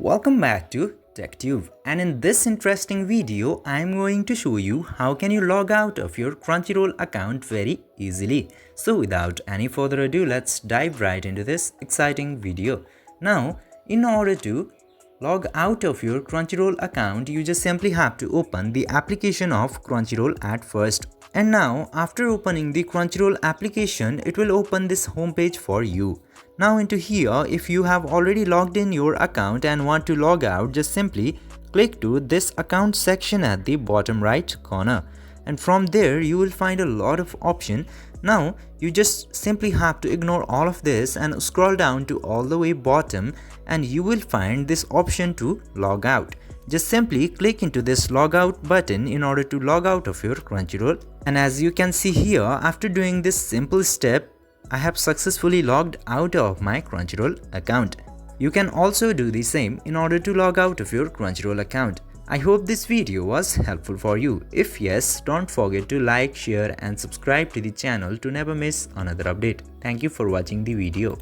Welcome back to TechTube, and in this interesting video I am going to show you how can you log out of your Crunchyroll account very easily. So without any further ado, let's dive right into this exciting video. Now, in order to log out of your Crunchyroll account, you just simply have to open the application of Crunchyroll at first. And now, after opening the Crunchyroll application, it will open this homepage for you. Now into here, if you have already logged in your account and want to log out, just simply click to this account section at the bottom right corner. And from there, you will find a lot of options. Now, you just simply have to ignore all of this and scroll down to all the way bottom, and you will find this option to log out. Just simply click into this logout button in order to log out of your Crunchyroll. And as you can see here, after doing this simple step, I have successfully logged out of my Crunchyroll account. You can also do the same in order to log out of your Crunchyroll account. I hope this video was helpful for you. If yes, don't forget to like, share and subscribe to the channel to never miss another update. Thank you for watching the video.